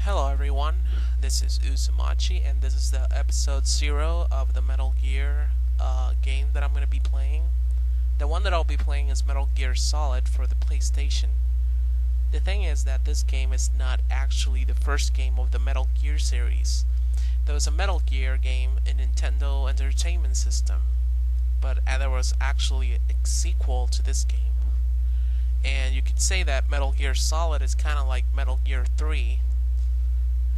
Hello everyone, this is Usumachi and this is the episode 0 of the Metal Gear game that I'm going to be playing. The one that I'll be playing is Metal Gear Solid for the PlayStation. The thing is that this game is not actually the first game of the Metal Gear series. There was a Metal Gear game in Nintendo Entertainment System, but there was actually a sequel to this game. And you could say that Metal Gear Solid is kind of like Metal Gear 3,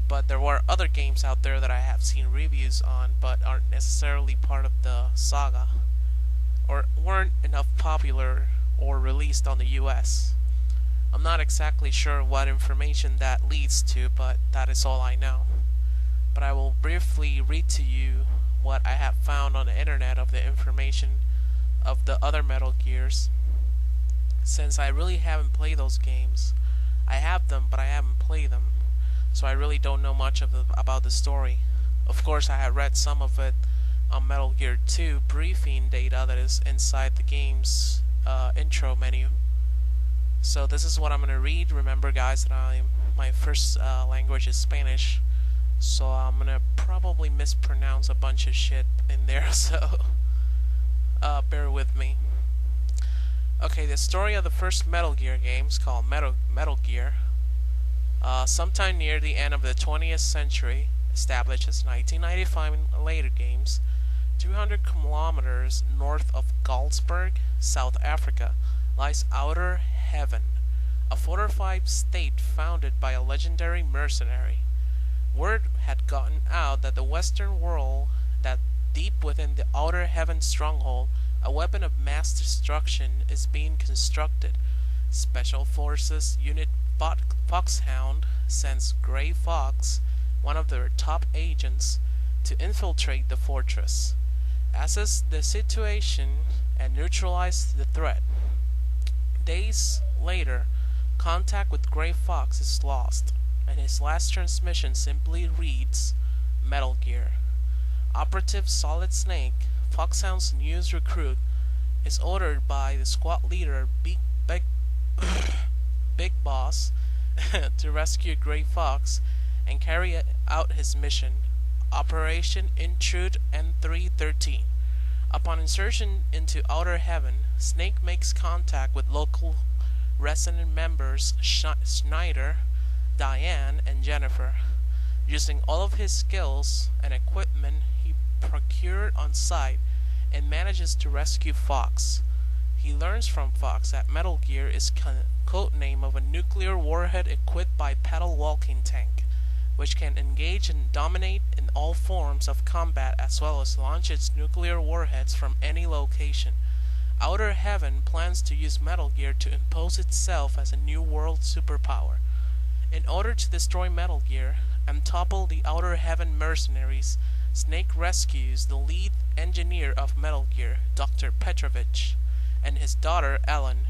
but there were other games out there that I have seen reviews on but aren't necessarily part of the saga, or weren't enough popular or released on the US. I'm not exactly sure what information that leads to, but that is all I know. But I will briefly read to you what I have found on the internet of the information of the other Metal Gears, since I really haven't played those games. I have them, but I haven't played them, so I really don't know much about the story. Of course, I have read some of it on Metal Gear 2 briefing data that is inside the game's intro menu. So this is what I'm going to read. Remember guys that my first language is Spanish, so I'm going to probably mispronounce a bunch of shit in there, so bear with me. Okay, the story of the first Metal Gear game is called Metal Gear. Sometime near the end of the 20th century, established as 1995 in later games, 200 kilometers north of Galsburg, South Africa, lies Outer Heaven, a fortified state founded by a legendary mercenary. Word had gotten out that the Western world, that deep within the Outer Heaven stronghold, a weapon of mass destruction is being constructed. Special Forces Unit Foxhound sends Grey Fox, one of their top agents, to infiltrate the fortress, assess the situation, and neutralize the threat. Days later, contact with Grey Fox is lost, and his last transmission simply reads, Metal Gear. Operative Solid Snake, Foxhound's newest recruit, is ordered by the squad leader Big Boss to rescue Grey Fox and carry out his mission, Operation Intrude N313. Upon insertion into Outer Heaven, Snake makes contact with local resident members Schneider, Diane, and Jennifer. Using all of his skills and equipment he procured on site, and manages to rescue Fox. He learns from Fox that Metal Gear is codename of a nuclear warhead equipped by pedal walking tank, which can engage and dominate in all forms of combat as well as launch its nuclear warheads from any location. Outer Heaven plans to use Metal Gear to impose itself as a new world superpower. In order to destroy Metal Gear and topple the Outer Heaven mercenaries, Snake rescues the lead engineer of Metal Gear, Dr. Petrovich, and his daughter Ellen.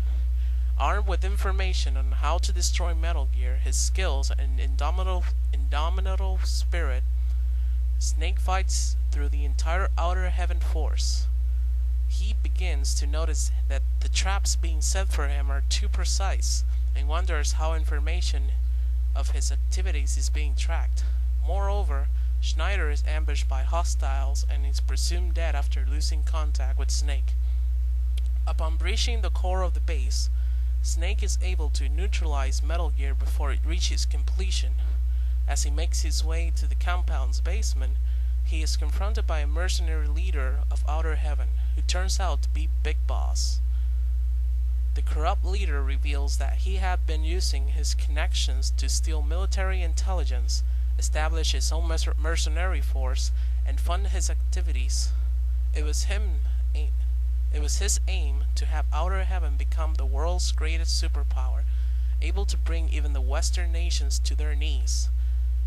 Armed with information on how to destroy Metal Gear, his skills, and indomitable spirit, Snake fights through the entire Outer Heaven force. He begins to notice that the traps being set for him are too precise, and wonders how information of his activities is being tracked. Moreover, Schneider is ambushed by hostiles and is presumed dead after losing contact with Snake. Upon breaching the core of the base, Snake is able to neutralize Metal Gear before it reaches completion. As he makes his way to the compound's basement, he is confronted by a mercenary leader of Outer Heaven, who turns out to be Big Boss. The corrupt leader reveals that he had been using his connections to steal military intelligence, establish his own mercenary force, and fund his activities. It was his aim to have Outer Heaven become the world's greatest superpower, able to bring even the Western nations to their knees.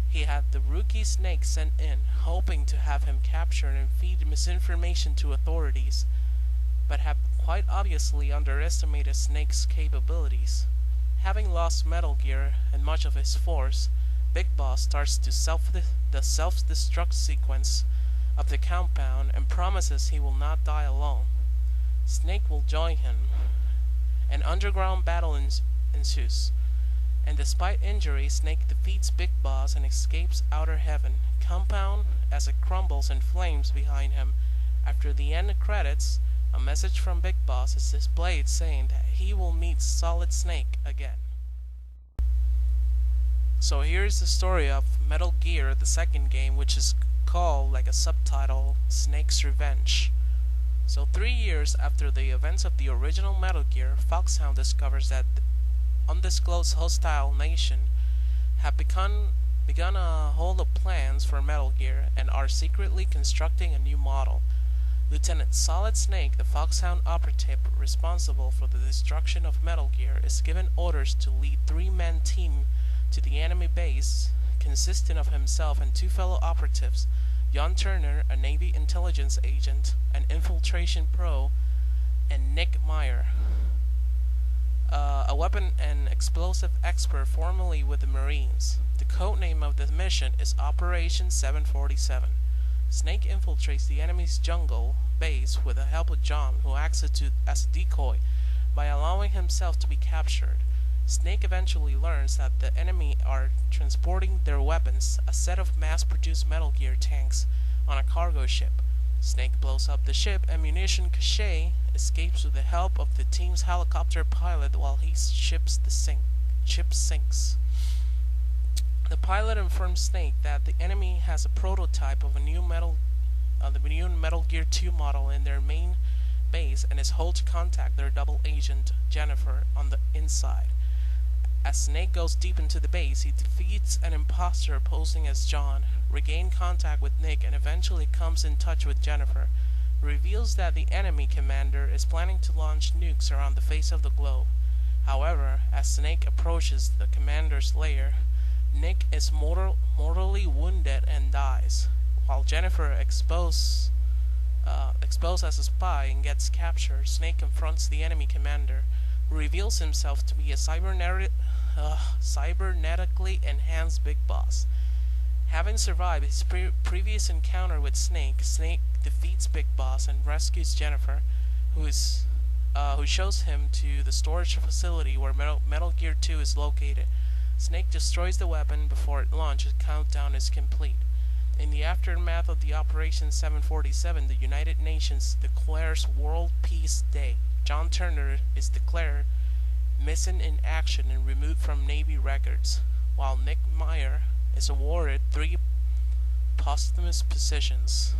He had the rookie Snake sent in, hoping to have him captured and feed misinformation to authorities, but had quite obviously underestimated Snake's capabilities. Having lost Metal Gear and much of his force, Big Boss starts the self-destruct sequence of the compound and promises he will not die alone. Snake will join him. An underground battle ensues, and despite injury, Snake defeats Big Boss and escapes outer heaven. Compound as it crumbles in flames behind him. After the end credits, a message from Big Boss is displayed saying that he will meet Solid Snake again. So here's the story of Metal Gear, the second game, which is called, like a subtitle, Snake's Revenge. So 3 years after the events of the original Metal Gear, Foxhound discovers that undisclosed hostile nation have begun a hold of plans for Metal Gear and are secretly constructing a new model. Lieutenant Solid Snake, the Foxhound operative responsible for the destruction of Metal Gear, is given orders to lead 3-man team to the enemy base, consisting of himself and 2 fellow operatives, John Turner, a Navy intelligence agent, an infiltration pro, and Nick Meyer, a weapon and explosive expert formerly with the Marines. The codename of the mission is Operation 747. Snake infiltrates the enemy's jungle base with the help of John, who acts as a decoy, by allowing himself to be captured. Snake eventually learns that the enemy are transporting their weapons, a set of mass-produced Metal Gear tanks, on a cargo ship. Snake blows up the ship and munition cache, escapes with the help of the team's helicopter pilot while his ship sinks. The pilot informs Snake that the enemy has a prototype of the new Metal Gear 2 model in their main base and is told to contact their double agent Jennifer on the inside. As Snake goes deep into the base, he defeats an imposter posing as John, regains contact with Nick, and eventually comes in touch with Jennifer. Reveals that the enemy commander is planning to launch nukes around the face of the globe. However, as Snake approaches the commander's lair, Nick is mortally wounded and dies, while Jennifer, exposed as a spy and gets captured. Snake confronts the enemy commander, who reveals himself to be a cybernetically enhanced Big Boss. Having survived his previous encounter with Snake, Snake defeats Big Boss and rescues Jennifer, who shows him to the storage facility where Metal Gear 2 is located. Snake destroys the weapon before it launches. Countdown is complete. In the aftermath of the Operation 747, the United Nations declares World Peace Day. John Turner is declared missing in action and removed from Navy records, while Nick Meyer is awarded 3 posthumous positions.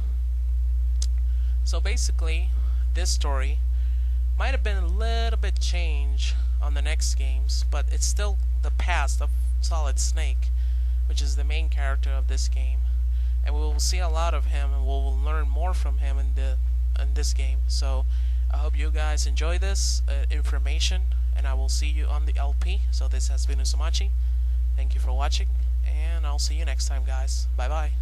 So basically, this story might have been a little bit changed on the next games, but it's still the past of Solid Snake, which is the main character of this game, and we will see a lot of him, and we will learn more from him in this game. So I hope you guys enjoy this information, and I will see you on the LP. So this has been Usumachi. Thank you for watching, and I'll see you next time, guys. Bye bye.